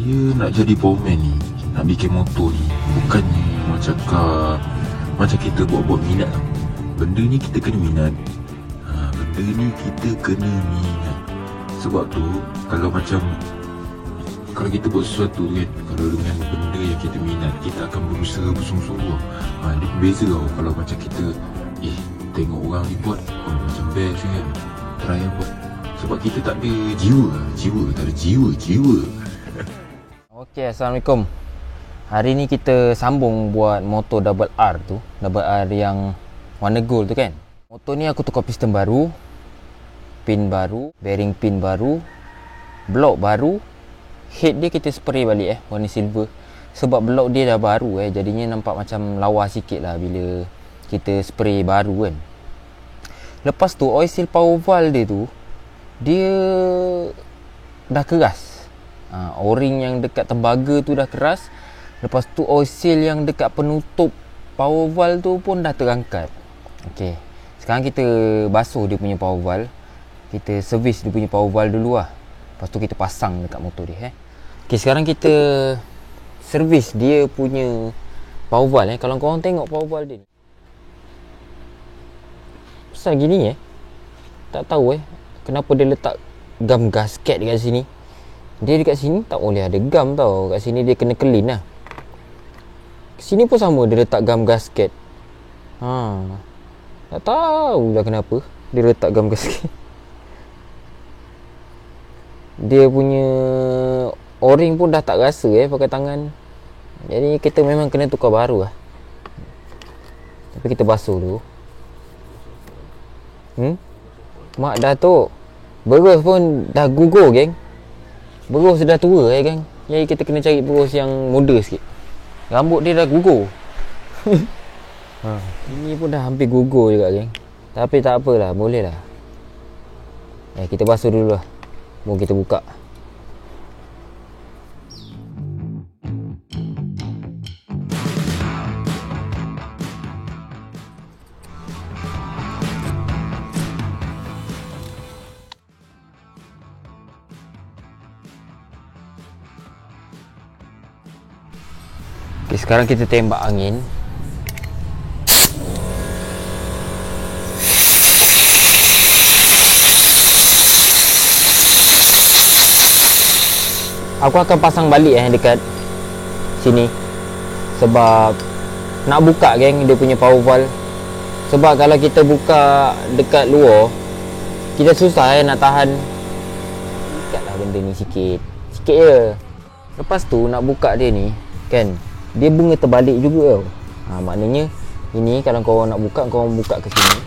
Saya nak jadi powerman ni, nak bikin motor ni, bukannya macam kita buat-buat minat tau. Benda ni kita kena minat. Benda ni kita kena minat. Sebab tu kalau kita buat sesuatu kan, kalau dengan benda yang kita minat, kita akan berusaha bersungguh-sungguh. Dia berbeza tau. Kalau macam kita tengok orang ni buat, macam best kan, try buat. Sebab kita tak ada jiwa. Okey, Assalamualaikum. Hari ni kita sambung buat motor Double R tu. Double R yang warna gold tu kan. Motor ni aku tukar piston baru, pin baru, bearing pin baru, blok baru. Head dia kita spray balik warna silver. Sebab blok dia dah baru jadinya nampak macam lawa sikit lah bila kita spray baru kan. Lepas tu oil seal power valve dia tu, dia dah keras. O-ring yang dekat tembaga tu dah keras. Lepas tu oil seal yang dekat penutup power valve tu pun dah terangkat. Okey, sekarang kita basuh dia punya power valve. Kita servis dia punya power valve dulu lah. Lepas tu kita pasang dekat motor dia Okey, sekarang kita servis dia punya power valve Kalau korang tengok power valve dia ni besar gini tak tahu kenapa dia letak gam gasket dekat sini. Dia dekat sini tak boleh ada gam tau. Kat sini dia kena clean lah. Sini pun sama, dia letak gam gasket. Tak tahu lah kenapa dia letak gam gasket. Dia punya o-ring pun dah tak rasa pakai tangan. Jadi kita memang kena tukar baru lah. Tapi kita basuh dulu. Mak Datuk berus pun dah gugur geng. Berus dah tua geng. Jadi kita kena cari berus yang muda sikit. Rambut dia dah gugur. Ini pun dah hampir gugur juga geng. Tapi tak apalah, boleh lah. Kita basuh dulu lah. Baru kita buka. Okay, sekarang kita tembak angin. Aku akan pasang balik dekat sini. Sebab nak buka geng dia punya power valve. Sebab kalau kita buka dekat luar, kita susah nak tahan. Ikatlah benda ni sikit je. Lepas tu nak buka dia ni kan, dia bunga terbalik juga tau. Maknanya ini kalau korang nak buka, korang buka ke sini.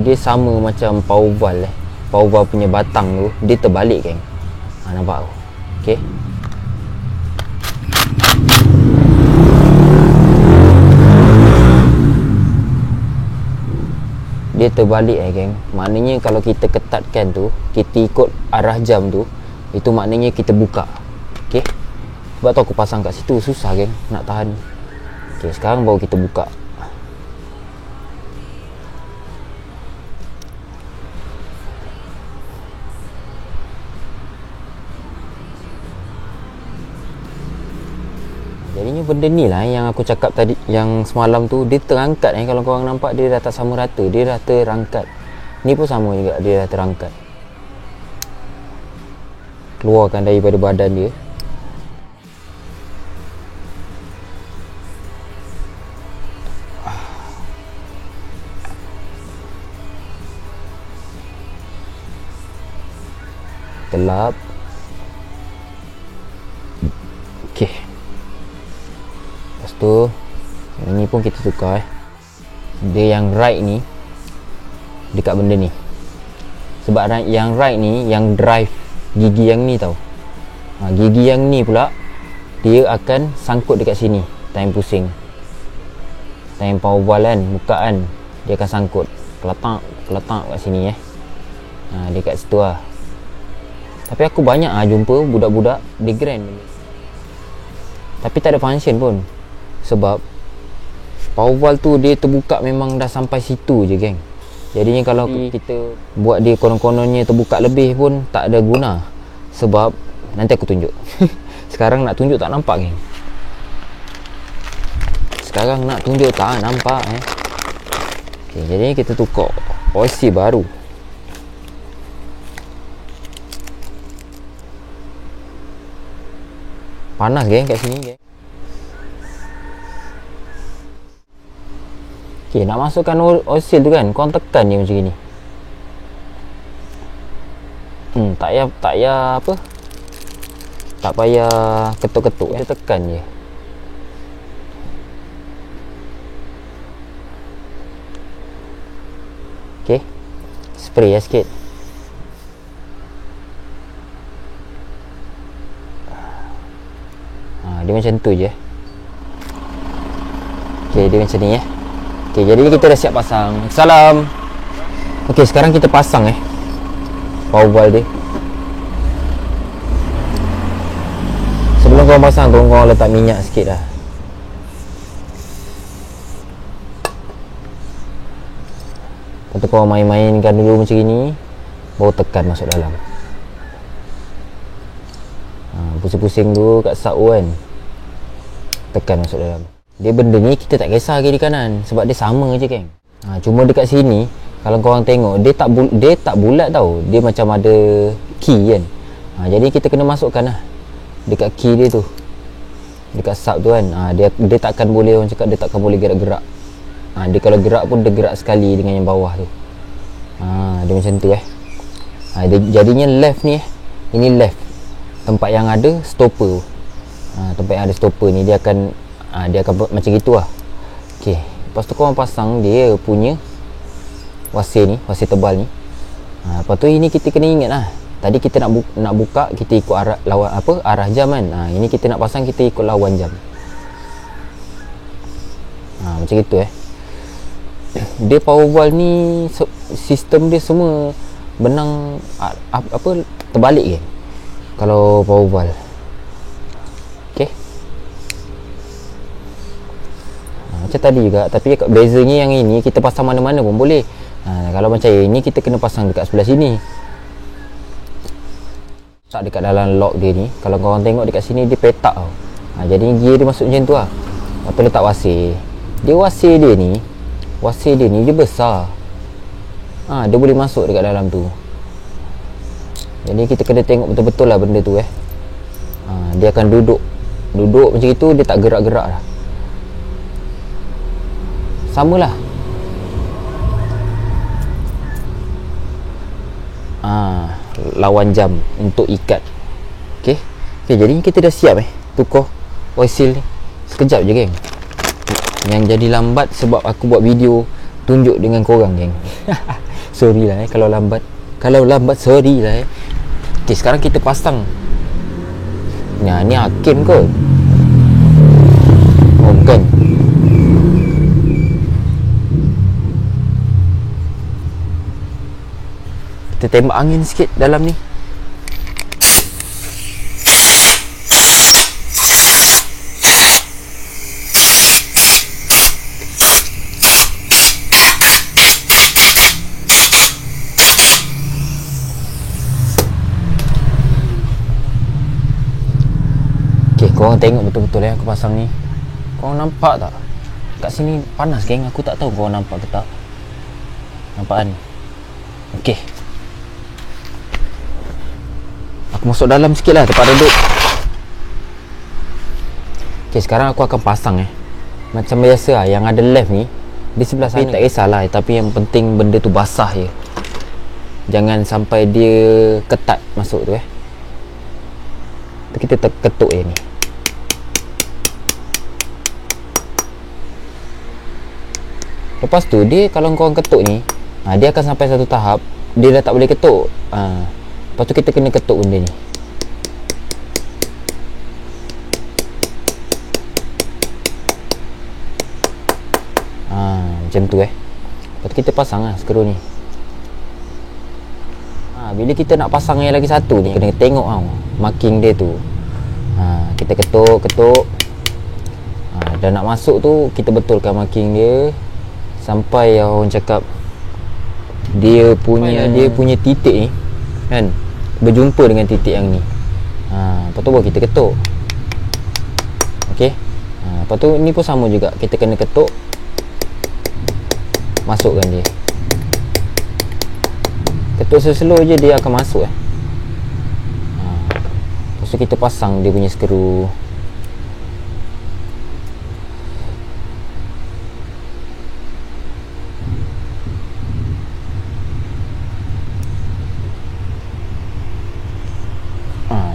Dia sama macam power valve Power valve punya batang tu, dia terbalik geng. Nampak tu. Okey. Dia terbalik geng. Maknanya kalau kita ketatkan tu, kita ikut arah jam tu, itu maknanya kita buka. Okey. Sebab tu aku pasang kat situ, susah geng nak tahan. Okey, sekarang baru kita buka. Jadinya benda ni lah yang aku cakap tadi, yang semalam tu, dia terangkat kalau korang nampak dia dah tak sama rata, dia dah terangkat. Ni pun sama juga, dia dah terangkat. Keluarkan daripada badan dia. Gelap. Okey. Lepas tu yang ni pun kita tukar Dia yang right ni dekat benda ni. Sebab yang right ni yang drive gigi yang ni tau. Gigi yang ni pula dia akan sangkut dekat sini. Time pusing, time power valve kan, bukaan dia akan sangkut. Keletak kat sini dia kat situ lah. Tapi aku banyak jumpa budak-budak di grand tapi tak ada function pun. Sebab power valve tu dia terbuka memang dah sampai situ je geng. Jadinya kalau kita buat dia konon-kononnya terbuka lebih pun tak ada guna. Sebab Nanti aku tunjuk. Sekarang nak tunjuk tak nampak, geng. Sekarang nak tunjuk tak nampak, Okay, jadi kita tukar OC baru. Panas, geng, kat sini, geng. Okay, nak masukkan oil tu kan, korang tekan je macam ni. Tak payah apa? Tak payah ketuk-ketuk, kita tekan je. Okay, spray lah sikit. Dia macam tu je. Okay, dia macam ni. Okay, jadi kita dah siap pasang. Salam. Okay, sekarang kita pasang power valve dia. Sebelum korang pasang, korang letak minyak sikit lah. Lepas tu korang main-mainkan dulu macam ni, baru tekan masuk dalam. Pusing-pusing dulu kat sub kan, tekan masuk dalam. Dia benda ni kita tak kisah kiri kanan, sebab dia sama je, geng. Cuma dekat sini kalau korang tengok, dia tak bulat tau. Dia macam ada key kan. Jadi kita kena masukkan lah dekat key dia tu, dekat sub tu kan. Dia takkan boleh, orang cakap dia takkan boleh gerak-gerak. Dia kalau gerak pun dia gerak sekali dengan yang bawah tu. Dia macam tu dia jadinya left ni ini left, tempat yang ada stopper. Tempat yang ada stopper ni dia akan macam gitu lah. Okay, lepas tu korang pasang dia punya wasir ni, wasir tebal ni. Lepas tu ini kita kena ingat lah, tadi kita nak buka, kita ikut arah jam kan. Ini kita nak pasang, kita ikut lawan jam. Macam gitu Dia power valve ni sistem dia semua benang terbalik kan kalau power valve. Okay, macam tadi juga, tapi bezanya yang ini kita pasang mana-mana pun boleh. Kalau macam ini kita kena pasang dekat sebelah sini, tak dekat dalam lock dia ni. Kalau korang tengok dekat sini dia petak tau. Jadi gear dia masuk macam tu lah. Lepas tu letak wasir. Wasir dia ni dia besar. Dia boleh masuk dekat dalam tu. Jadi kita kena tengok betul-betul lah benda tu dia akan duduk macam itu, dia tak gerak-gerak lah. Samalah. Lawan jam untuk ikat. Okay, jadi kita dah siap tukar oil seal ni. Sekejap je, geng. Yang jadi lambat sebab aku buat video tunjuk dengan korang, geng. Sorry lah kalau lambat. Sorry lah Okay, sekarang kita pasang. Ni hakim kot. Bukan. Kita tembak angin sikit dalam ni. Korang tengok betul-betul aku pasang ni. Korang nampak tak? Kat sini panas, geng. Aku tak tahu korang nampak ke tak. Nampak kan? Okay, aku masuk dalam sikit lah, tempat duduk. Okay, sekarang aku akan pasang macam biasa lah. Yang ada left ni di sebelah sana, tak kisahlah. Tapi yang penting benda tu basah je. Jangan sampai dia ketat masuk tu kita ketuk ni. Lepas tu dia, kalau korang ketuk ni, dia akan sampai satu tahap dia dah tak boleh ketuk. Lepas tu kita kena ketuk benda ni. Macam tu Lepas tu kita pasang lah skru ni. Bila kita nak pasang yang lagi satu ni, kena tengok marking dia tu. Kita ketuk. Dah nak masuk tu, kita betulkan marking dia sampai orang cakap dia punya titik ni kan berjumpa dengan titik yang ni. Lepas tu baru kita ketuk. Okey. Lepas tu ni pun sama juga, kita kena ketuk, masukkan dia. Ketuk slow je dia akan masuk Lepas tu kita pasang dia punya skru.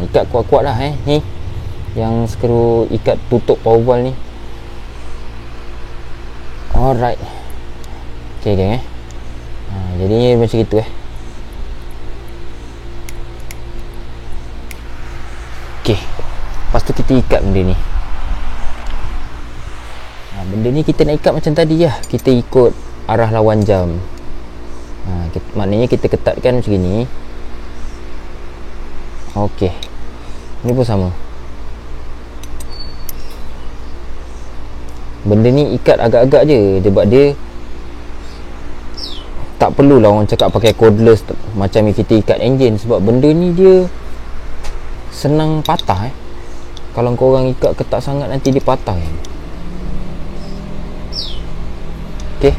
Ikat kuat-kuat lah ni yang skru ikat tutup power valve ni. Alright. Okay geng jadinya macam itu Okay, lepas tu kita ikat benda ni. Benda ni kita nak ikat macam tadi lah, kita ikut arah lawan jam. Maknanya kita ketatkan macam ni. Okey, ni pun sama. Benda ni ikat agak-agak je, sebab dia tak perlulah orang cakap pakai cordless macam yang kita ikat enjin, sebab benda ni dia senang patah Kalau korang ikat ketat sangat nanti dia patah Okey.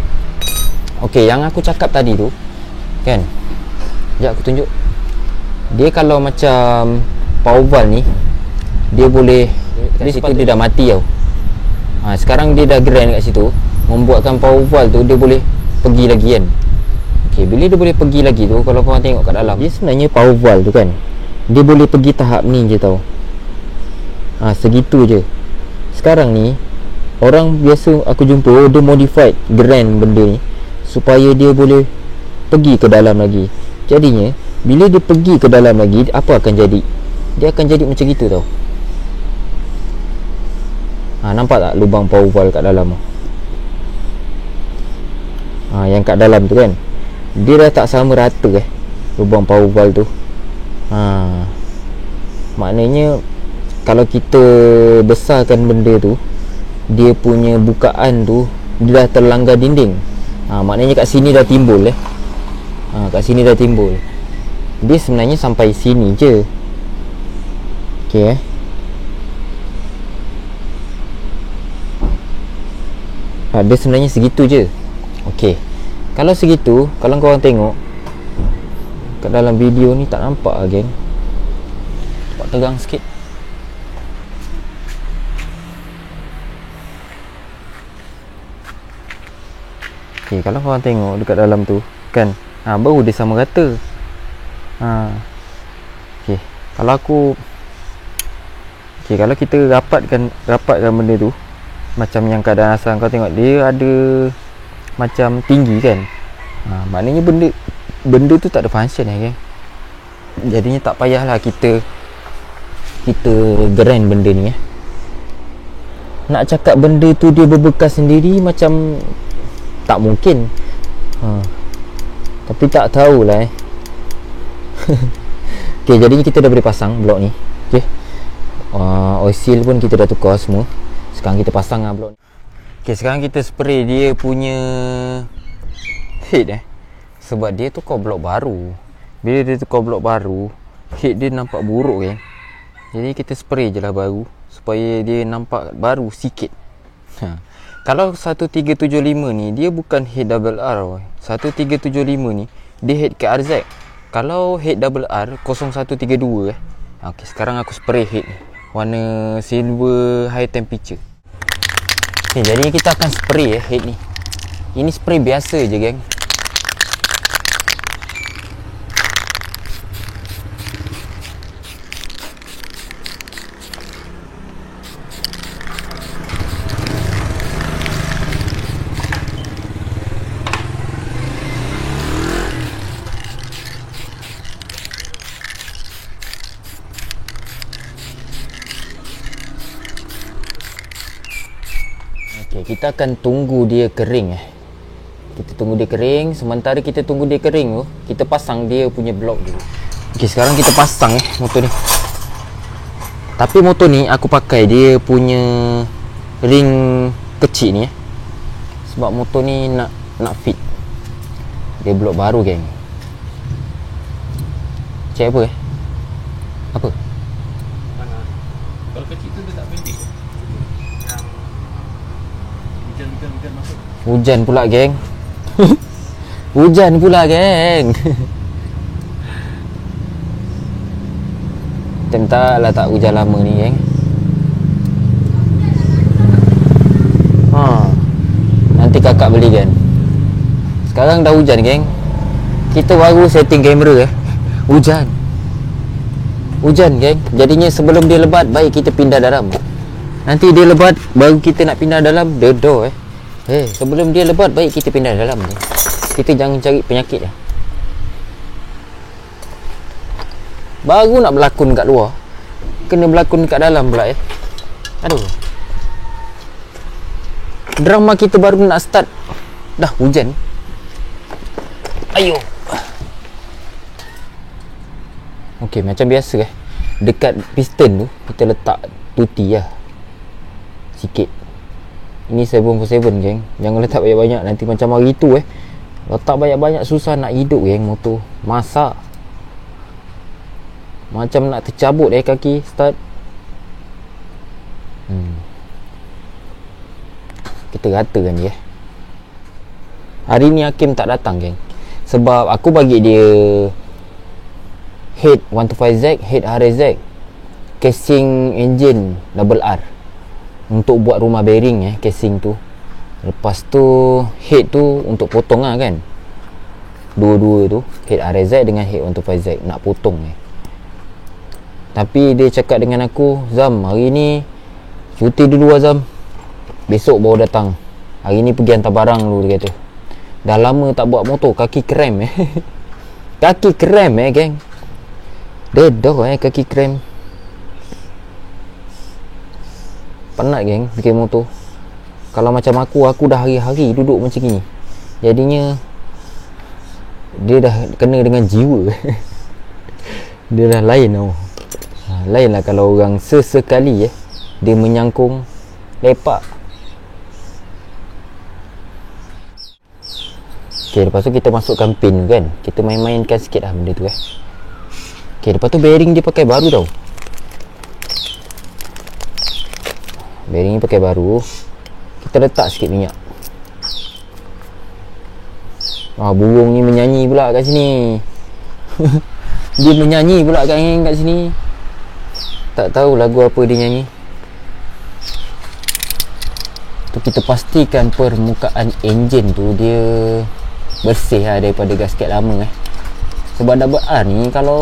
Okey, yang aku cakap tadi tu kan, sekejap aku tunjuk. Dia kalau macam power valve ni, dia boleh kat situ dia dah mati tau. Sekarang dia dah grand kat situ, membuatkan power valve tu dia boleh pergi lagi kan. Okey, bila dia boleh pergi lagi tu, kalau korang tengok kat dalam, dia sebenarnya power valve tu kan, dia boleh pergi tahap ni je tau. Segitu je. Sekarang ni orang biasa aku jumpa dia modified grand benda ni supaya dia boleh pergi ke dalam lagi. Jadinya bila dia pergi ke dalam lagi, apa akan jadi? Dia akan jadi macam gitu tau. Nampak tak lubang power valve kat dalam tu? Yang kat dalam tu kan, dia dah tak sama rata lubang power valve tu. Maknanya kalau kita besarkan benda tu, dia punya bukaan tu dia dah terlanggar dinding. Maknanya kat sini dah timbul kat sini dah timbul. Dia sebenarnya sampai sini je. Okey dia sebenarnya segitu je. Okey, kalau segitu, kalau korang tengok kat dalam video ni tak nampak lah geng. Nampak tegang sikit. Okey, kalau korang tengok dekat dalam tu kan, baru dia sama rata. Okey, kalau kalau kita rapatkan benda tu, macam yang keadaan asal kau tengok, dia ada macam tinggi kan. Maknanya benda tu tak ada function kan. Jadinya tak payahlah kita grand benda ni Nak cakap benda tu dia berbekas sendiri macam tak mungkin. Tapi tak tahulah Okey, jadinya kita dah boleh pasang blok ni. Okey, oil seal pun kita dah tukar semua. Sekarang kita pasang blok ni. Okey, sekarang kita spray dia punya head sebab dia tukar blok baru. Bila dia tukar blok baru, head dia nampak buruk Jadi kita spray je lah baru supaya dia nampak baru sikit. Kalau 1375 ni dia bukan head double R. 1375 ni dia head KRZ. Kalau head double R 0132 Okey, sekarang aku spray head ni warna silver high temperature. Okey, jadi kita akan spray head ni. Ini spray biasa je geng. Okay, kita akan tunggu dia kering Kita tunggu dia kering. Sementara kita tunggu dia kering tu, kita pasang dia punya blok dulu. Okay, sekarang kita pasang motor ni. Tapi motor ni aku pakai dia punya ring kecil ni sebab motor ni nak fit. Dia blok baru geng. Cek apa Apa? Kalau kecil tu dia tak pendek. Yang hujan masuk. Hujan pula, geng. Hujan pula, geng. Tentaklah tak hujan lama ni, geng. Nanti kakak beli kan. Sekarang dah hujan, geng. Kita baru setting kamera Hujan, geng. Jadinya sebelum dia lebat, baik kita pindah dalam. Nanti dia lebat, baru kita nak pindah dalam, dedo sebelum dia lebat, baik kita pindah dalam. Kita jangan cari penyakit Baru nak berlakon kat luar, kena berlakon kat dalam pula Aduh. Drama kita baru nak start, dah hujan. Ayo. Okey, macam biasa dekat piston tu kita letak tuti sikit. Ini 747, geng. Jangan letak banyak-banyak, nanti macam hari tu letak banyak-banyak susah nak hidup, geng. Motor masak macam nak tercabut kaki start. Kita ratakan dia. Hari ni Hakim tak datang, geng, sebab aku bagi dia head 125Z, head RZ, casing engine double R untuk buat rumah bearing casing tu. Lepas tu head tu untuk potong kan. Dua-dua tu, head RZ dengan head 125Z nak potong Tapi dia cakap dengan aku, Zam, hari ni cuti dulu Zam, besok baru datang. Hari ni pergi hantar barang dulu, dia kata. Dah lama tak buat motor, kaki krem Kaki krem geng. Dedoh kaki krem. Penat, geng, bikin motor. Kalau macam aku dah hari-hari duduk macam ni. Jadinya dia dah kena dengan jiwa. Dia dah lain lain lah kalau orang sesekali dia menyangkung lepak. Okay, lepas tu kita masukkan pin kan. Kita main-mainkan sikit lah benda tu Okay, lepas tu bearing dia pakai baru tau. Bearing ni pakai baru. Kita letak sikit minyak. Burung ni menyanyi pula kat sini. Dia menyanyi pula kat sini. Tak tahu lagu apa dia nyanyi. Tu kita pastikan permukaan enjin tu dia bersih daripada gasket lama Sebab double R ni kalau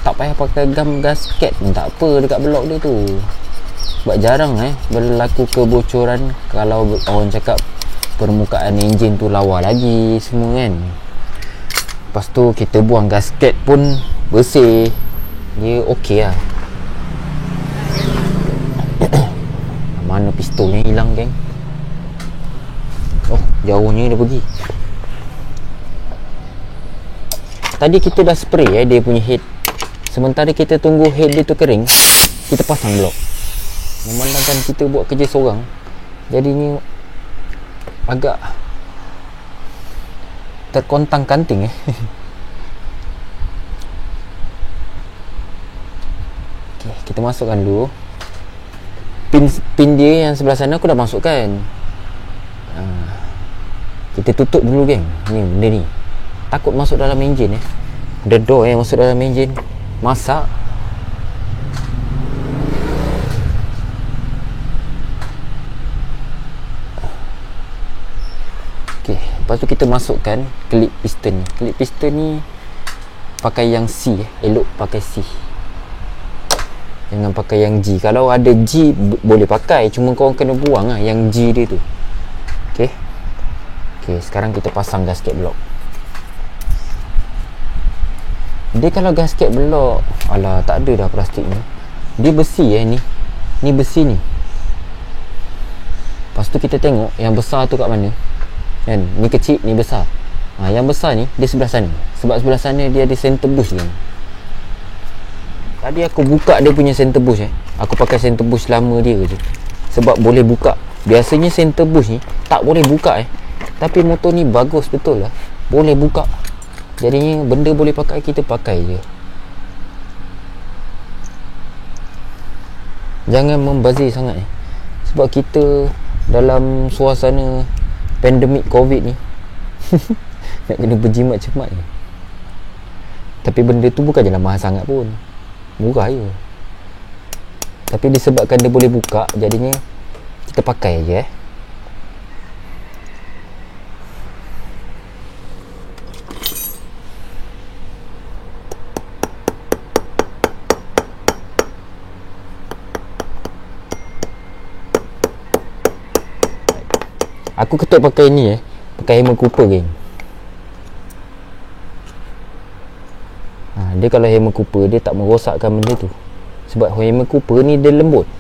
tak payah pakai gam gasket pun tak apa dekat blok dia tu. Sebab jarang berlaku kebocoran. Kalau orang cakap permukaan enjin tu lawa lagi semua kan. Lepas tu kita buang gasket pun bersih. Dia okey lah. Mana pistolnya hilang, geng. Oh, jauhnya dia pergi. Tadi kita dah spray dia punya head. Sementara kita tunggu head dia tu kering, kita pasang blok. Memandangkan kita buat kerja seorang, jadinya agak terkontang-kanting Okay, kita masukkan dulu pin dia yang sebelah sana. Aku dah masukkan. Kita tutup dulu, geng. Ni benda ni takut masuk dalam enjin Dedo masuk dalam enjin, masak. Okay, lepas tu kita masukkan klip piston ni. Klip piston ni pakai yang C elok pakai C, jangan pakai yang G. Kalau ada G boleh pakai, cuma korang kena buang yang G dia tu. Okay, sekarang kita pasang gasket blok. Dia kalau gasket blok, alah tak ada dah plastik ni. Dia besi ni besi ni. Lepas tu kita tengok yang besar tu kat mana kan. Ni kecil, ni besar. Yang besar ni dia sebelah sana. Sebab sebelah sana dia ada center bush kan. Tadi aku buka dia punya center bush Aku pakai center bush lama dia je, sebab boleh buka. Biasanya center bush ni tak boleh buka tapi motor ni bagus betul lah, boleh buka. Jadinya benda boleh pakai, kita pakai je. Jangan membazir sangat sebab kita dalam suasana pandemik COVID ni nak kena berjimat cermat je. Tapi benda tu bukan jelah mahal sangat pun, murah je. Tapi disebabkan dia boleh buka, jadinya kita pakai je Aku ketuk pakai ni pakai hammer Cooper, geng. Dia kalau hammer Cooper, dia tak merosakkan benda tu. Sebab hammer Cooper ni dia lembut.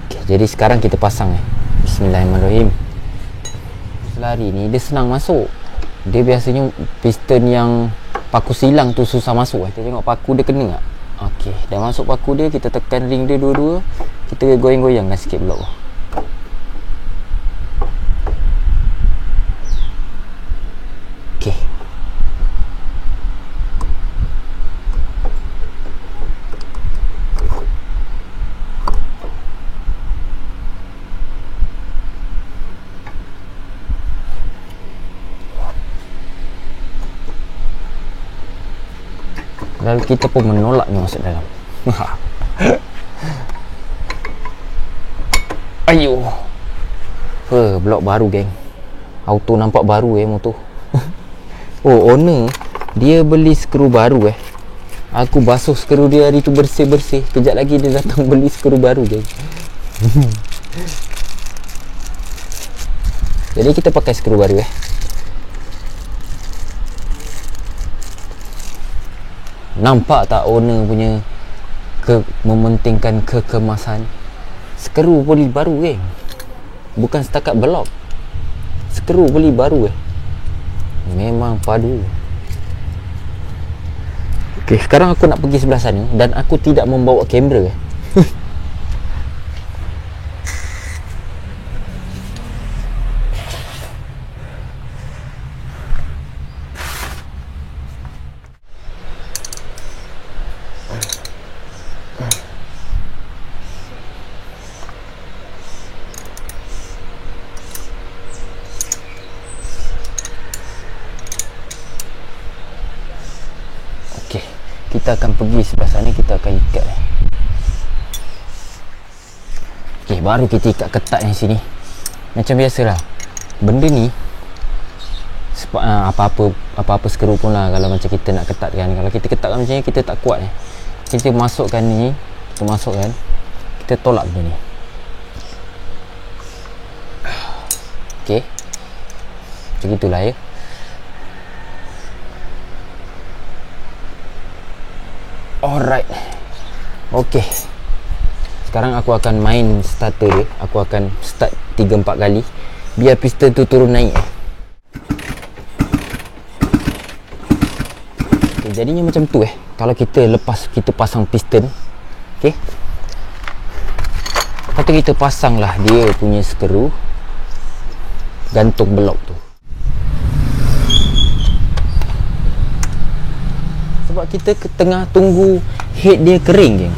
Okay, jadi sekarang kita pasang Bismillahirrahmanirrahim. Selari ni dia senang masuk. Dia biasanya piston yang paku silang tu susah masuk. Kita tengok paku dia kena tak? Okey, dah masuk paku dia. Kita tekan ring dia dua-dua. Kita goyang-goyangkan sikit blok. Okey. Lalu kita pun menolaknya masuk dalam. Ayuh. Blok baru, geng. Auto nampak baru motor. Oh, owner dia beli skru baru Aku basuh skru dia hari tu bersih-bersih. Kejap lagi dia datang beli skru baru, geng. Jadi kita pakai skru baru Nampak tak owner punya mementingkan kekemasan. Skru beli baru, geng. Bukan setakat blok. Skru beli baru Memang padu. Okey, sekarang aku nak pergi sebelah sana dan aku tidak membawa kamera Kita akan pergi sebelah sana, kita akan ikat Okey, baru kita ikat ketat di sini. Macam biasalah, benda ni apa-apa skru pun lah. Kalau macam kita nak ketatkan, kalau kita ketatkan macam ni, kita tak kuat Kita masukkan ni, kita tolak benda ni. Okey, macam itulah Alright. Okey, sekarang aku akan main starter dia. Aku akan start 3-4 kali biar piston tu turun naik okay, jadinya macam tu kalau kita lepas kita pasang piston. Okey, lepas tu kita pasanglah dia punya skru, gantung blok tu. Sebab kita tengah tunggu head dia kering, geng.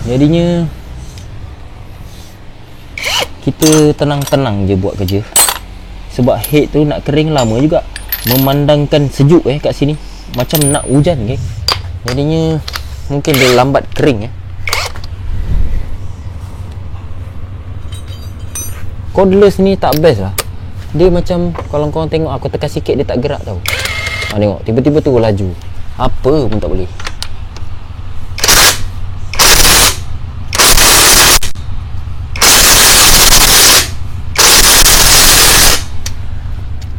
Jadinya kita tenang-tenang je buat kerja. Sebab head tu nak kering lama juga. Memandangkan sejuk kat sini, macam nak hujan, geng. Jadinya mungkin dia lambat kering Cordless ni tak best lah. Dia macam, kalau korang tengok aku tekan sikit dia tak gerak tau. Tengok, tiba-tiba tu laju. Apa pun tak boleh.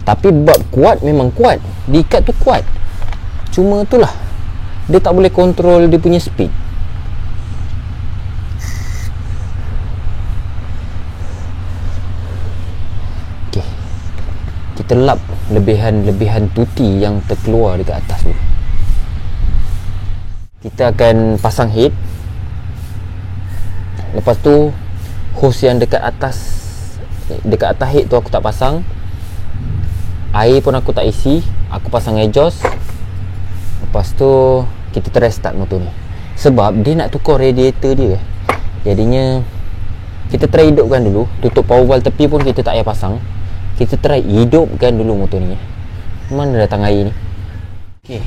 Tapi bab kuat memang kuat. Diikat tu kuat. Cuma itulah, dia tak boleh kontrol dia punya speed. Okey, kita lap lebihan tuti yang terkeluar dekat atas tu. Kita akan pasang head. Lepas tu hose yang dekat atas dekat atas head tu aku tak pasang. Air pun aku tak isi. Aku pasang exhaust. Lepas tu kita try start motor ni. Sebab dia nak tukar radiator dia. Jadinya kita try hidupkan dulu. Tutup power valve tepi pun kita tak payah pasang. Kita try hidupkan dulu motor ni. Mana datang air ni? Okay.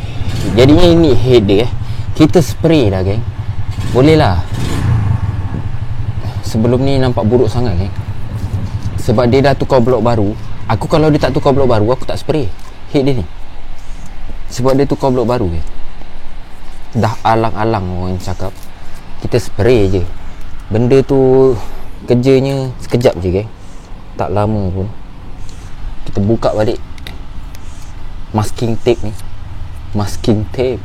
Jadinya ini head dia. Kita spray dah, geng. Boleh lah. Sebelum ni nampak buruk sangat, geng. Sebab dia dah tukar blok baru. Aku kalau dia tak tukar blok baru, aku tak spray head dia ni. Sebab dia tukar blok baru, geng. Dah alang-alang orang cakap. Kita spray je. Benda tu kerjanya sekejap je, geng. Tak lama pun. Kita buka balik masking tape ni. Masking tape.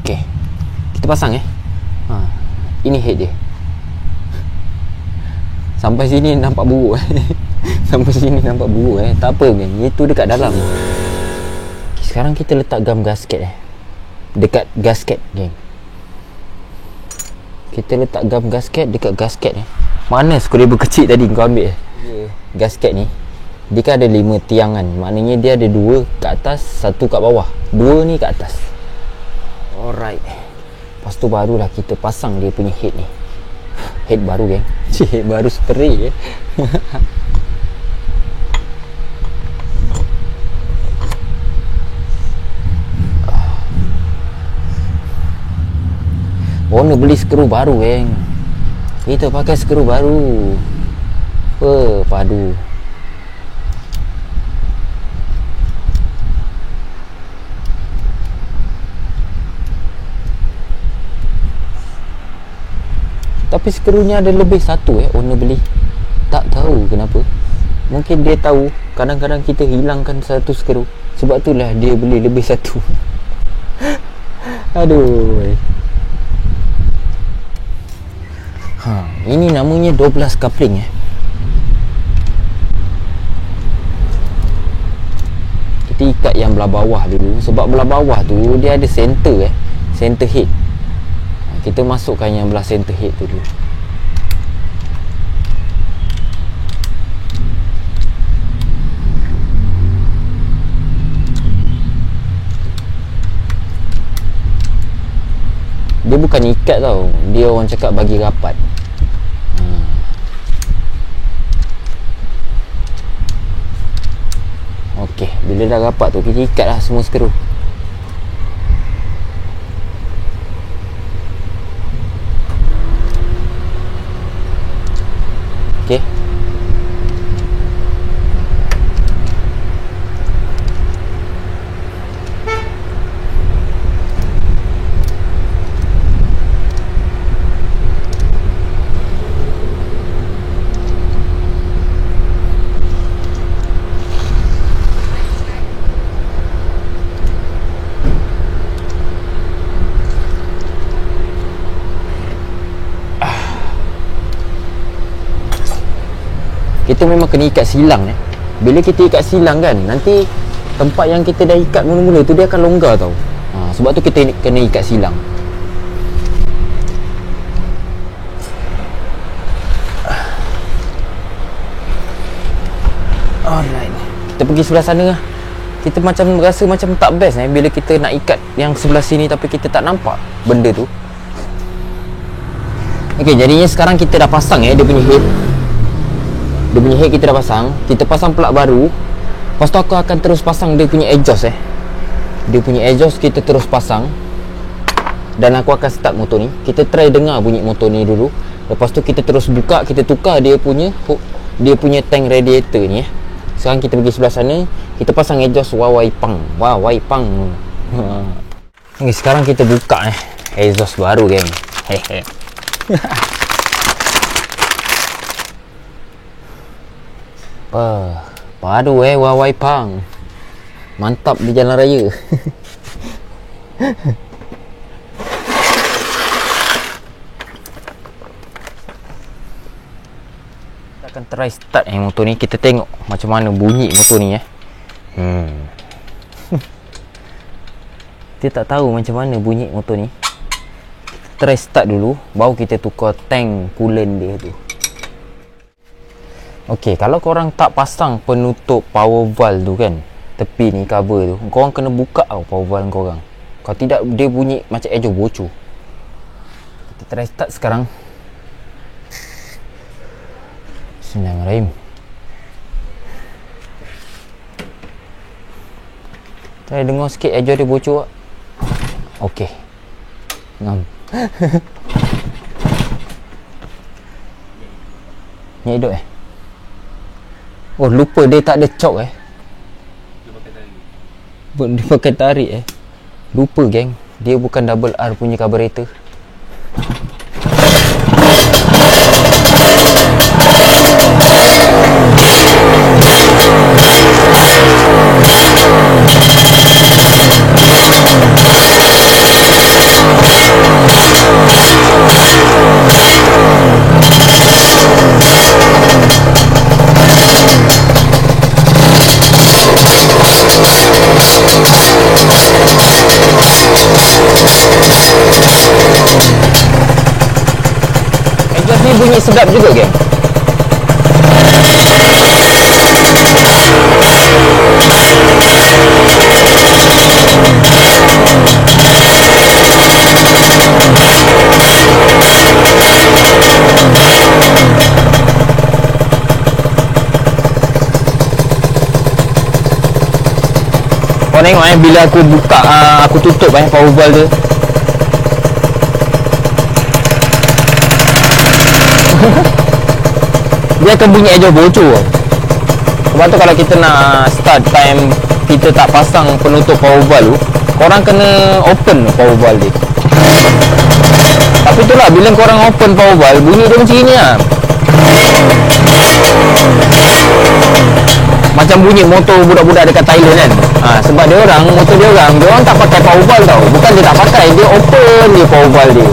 Okay, kita pasang ini head dia. Sampai sini nampak buruk Sampai sini nampak buruk Tak apa, geng. Itu dekat dalam. Okay, sekarang kita letak gam gasket dekat gasket, geng. Kita letak gam gasket dekat gasket Mana screwdriver kecil tadi kau ambil gasket ni. Dia kan ada 5 tiangan. Maknanya dia ada 2 kat atas, 1 kat bawah. 2 ni kat atas. Alright. Lepas tu barulah kita pasang dia punya head ni. Head baru, geng. Head baru spray Owner beli skru baru, geng. Kita pakai skru baru. Padu. Tapi skrunya ada lebih satu owner beli. Tak tahu kenapa. Mungkin dia tahu kadang-kadang kita hilangkan satu skru. Sebab itulah dia beli lebih satu. Aduh. Ini namanya 12 coupling Kita ikat yang belah bawah dulu. Sebab belah bawah tu dia ada center center head. Kita masukkan yang belah center head tu dulu. Dia bukan ikat tau. Dia orang cakap bagi rapat. Okey, bila dah rapat tu kita ikat lah semua skru. Okey. Kita memang kena ikat silang Bila kita ikat silang kan, nanti tempat yang kita dah ikat mula-mula tu dia akan longgar tau. Sebab tu kita kena ikat silang. Alright, kita pergi sebelah sana lah. Kita macam rasa macam tak best bila kita nak ikat yang sebelah sini tapi kita tak nampak benda tu. Okey, jadinya sekarang kita dah pasang dia punya head. Dia punya head kita dah pasang. Kita pasang plug baru. Lepas tu aku akan terus pasang dia punya exhaust Dia punya exhaust kita terus pasang. Dan aku akan start motor ni. Kita try dengar bunyi motor ni dulu. Lepas tu kita terus buka, kita tukar dia punya tank radiator ni Sekarang kita pergi sebelah sana. Kita pasang exhaust Wawai Pang. Okay, sekarang kita buka exhaust baru, geng. Hehe. Padu Wawai Pang. Mantap di jalan raya. Kita akan try start motor ni. Kita tengok macam mana bunyi motor ni Kita tak tahu macam mana bunyi motor ni. try start dulu, baru kita tukar tank coolant dia tu. Okey, kalau korang tak pasang penutup power valve tu kan, tepi ni cover tu, korang kena buka tau power valve korang. Kalau tidak dia bunyi macam ejo bocor. Kita try start sekarang. Bismillahirrahmanirrahim. Try dengar sikit ejo dia bocor. Okey. Ngam. Ni hidup Oh, lupa dia tak ada cok Dia pakai tarik Lupa geng, dia bukan double R punya carburetor. Exhaust ni bunyi sedap juga geng. Kau tengok bila aku buka, aku tutup power valve tu. Dia akan bunyi ejo bocor. Sebab tu kalau kita nak start time kita tak pasang penutup power valve tu, korang kena open power valve dia. Tapi itulah, bila korang open power valve, bunyi dia macam ni lah. Macam bunyi motor budak-budak dekat Thailand kan. Sebab dia orang, motor dia orang tak pakai power valve tau. Bukan dia tak pakai, dia open dia power valve dia.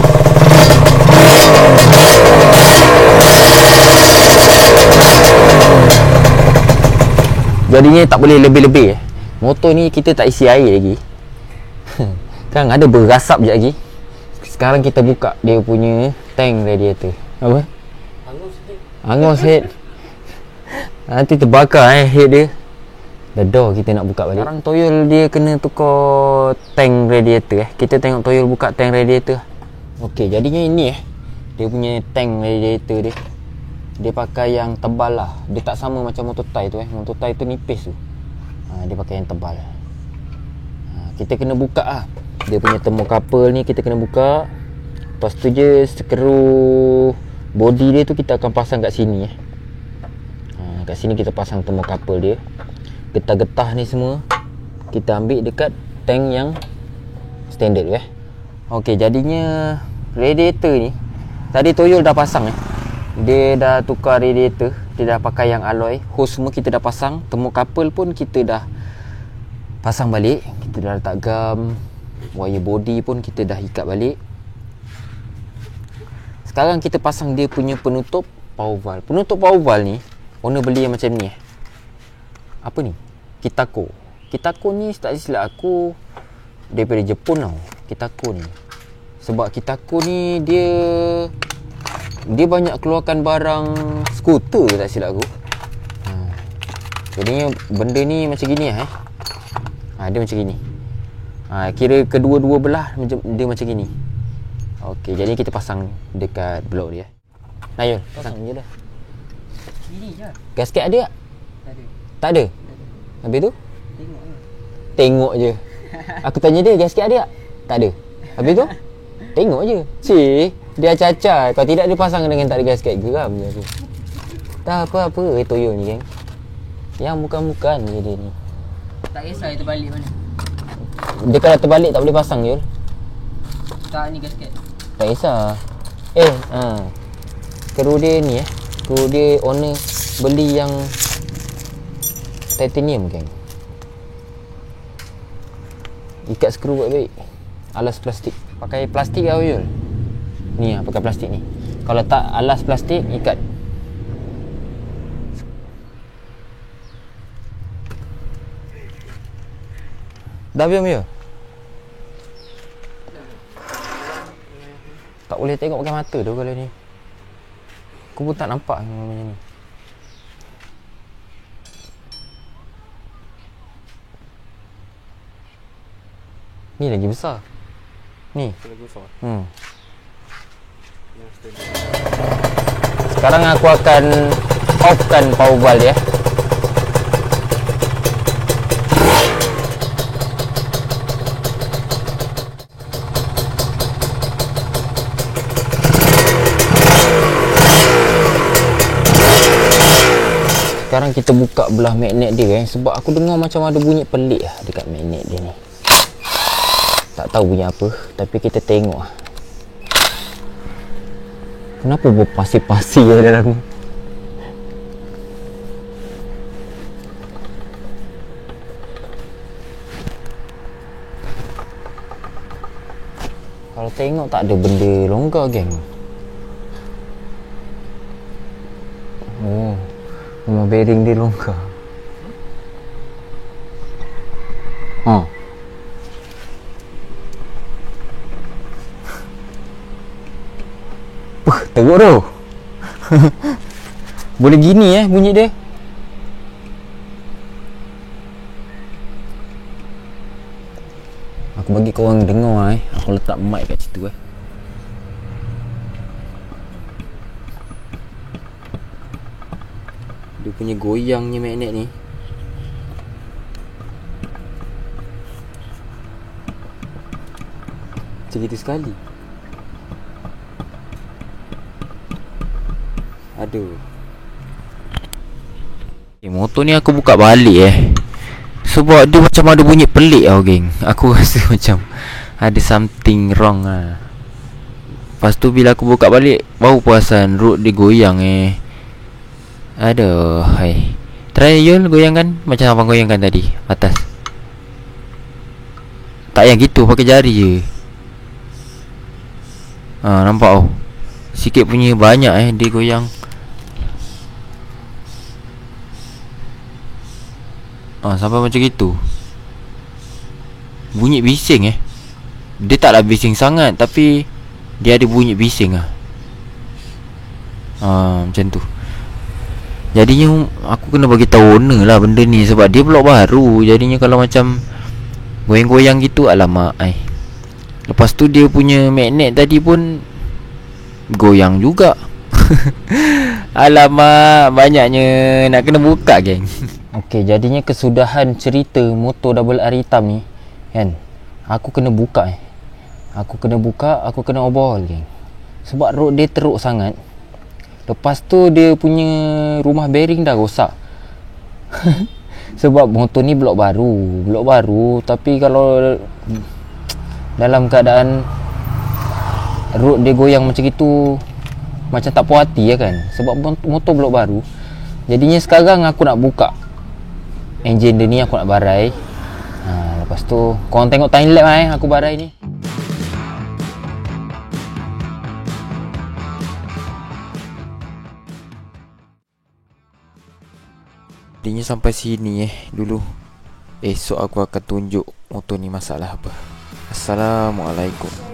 Jadinya tak boleh lebih-lebih. Motor ni kita tak isi air lagi. Kan ada berasap je lagi. Sekarang kita buka dia punya tank radiator. Apa? Angus head. Nanti terbakar head dia. The door kita nak buka balik. Sekarang Toyol dia kena tukar tank radiator Kita tengok Toyol buka tank radiator. Okey, jadinya ini dia punya tank radiator dia. Dia pakai yang tebal lah. Dia tak sama macam motor Thai tu Motor Thai tu nipis tu. Dia pakai yang tebal. Kita kena buka lah. Dia punya thermocouple ni kita kena buka. Lepas tu je skru body dia tu kita akan pasang kat sini kat sini kita pasang thermocouple dia. Getah-getah ni semua kita ambil dekat tank yang standard tu Okey, jadinya radiator ni tadi Toyol dah pasang Dia dah tukar radiator. Dia dah pakai yang alloy. Hose semua kita dah pasang. Thermocouple pun kita dah pasang balik. Kita dah letak gam. Wire body pun kita dah ikat balik. Sekarang kita pasang dia punya penutup power valve. Penutup power valve ni owner beli yang macam ni Apa ni? Kitako. Kitako ni tak silap aku daripada Jepun tau. Kitako ni. Sebab Kitako ni dia banyak keluarkan barang skuter tak silap aku. Jadinya benda ni macam gini dia macam gini. Kira kedua-dua belah dia macam gini. Okey, jadi kita pasang dekat blok dia. Nayul, pasang je dah. Ini je. Gasket ada tak? Tak ada. Tak ada? Habis tu? Tengok je. Tengok je. Aku tanya dia, gasket ada tak? Tak ada. Habis tu? Tengok je. Cik, dia cacar. Kalau tidak dia pasang dengan tak ada gasket. Geram je aku. Tak apa-apa Toyol ni geng. Yang bukan-bukan je dia ni. Tak kisah dia terbalik mana. Dia kalau terbalik tak boleh pasang je. Tak ni gasket. Tak kisah. Skru dia ni skru dia owner beli yang titanium geng. Ikat skru baik-baik. Alas plastik. Pakai plastik ke Yul? Ni pakai plastik ni. Kalau tak alas plastik, ikat. Dah biar. boleh tengok pakai mata tu kalau ni. Aku pun tak nampak macam ni. Ni lagi besar. Ni. Lagi besar. Yang standard. Sekarang aku akan offkan power valve dia. Sekarang kita buka belah magnet dia sebab aku dengar macam ada bunyi pelik lah dekat magnet dia ni. Tak tahu bunyi apa, tapi kita tengok lah. Kenapa berpasir-pasir dalam? Kalau tengok tak ada benda longgar, geng. Oh, memang bearing dia longgar. Teruk tu. Boleh gini bunyi dia. Aku bagi korang dengar Aku letak mic kat situ Dia punya goyangnya magnet ni. Cerita sekali. Aduh. Motor ni aku buka balik sebab dia macam ada bunyi pelik tau, geng. Aku rasa macam ada something wrong lah. Lepas tu bila aku buka balik, baru perasan road dia goyang Aduh, hai. Try Yul goyangkan macam abang goyangkan tadi atas. Tak yang gitu, pakai jari je. Nampak sikit punya banyak dia goyang. Sampai macam gitu. Bunyi bising Dia taklah bising sangat, tapi dia ada bunyi bising macam tu. Jadinya aku kena bagi tahu owner lah benda ni, sebab dia blok baru. Jadinya kalau macam goyang-goyang gitu, alamak Lepas tu dia punya magnet tadi pun goyang juga. Alamak, banyaknya nak kena buka, geng. Okey, jadinya kesudahan cerita motor double R hitam ni kan. Aku kena buka Aku kena overhaul, geng. Sebab road dia teruk sangat. Lepas tu dia punya rumah bearing dah rosak. Sebab motor ni blok baru. Tapi kalau dalam keadaan road dia goyang macam itu, macam tak puas hati kan. Sebab motor blok baru. Jadinya sekarang aku nak buka enjin dia ni, aku nak barai. Lepas tu korang tengok time lapse aku barai ni. Jadinya sampai sini dulu. Esok aku akan tunjuk motor ni masalah apa. Assalamualaikum.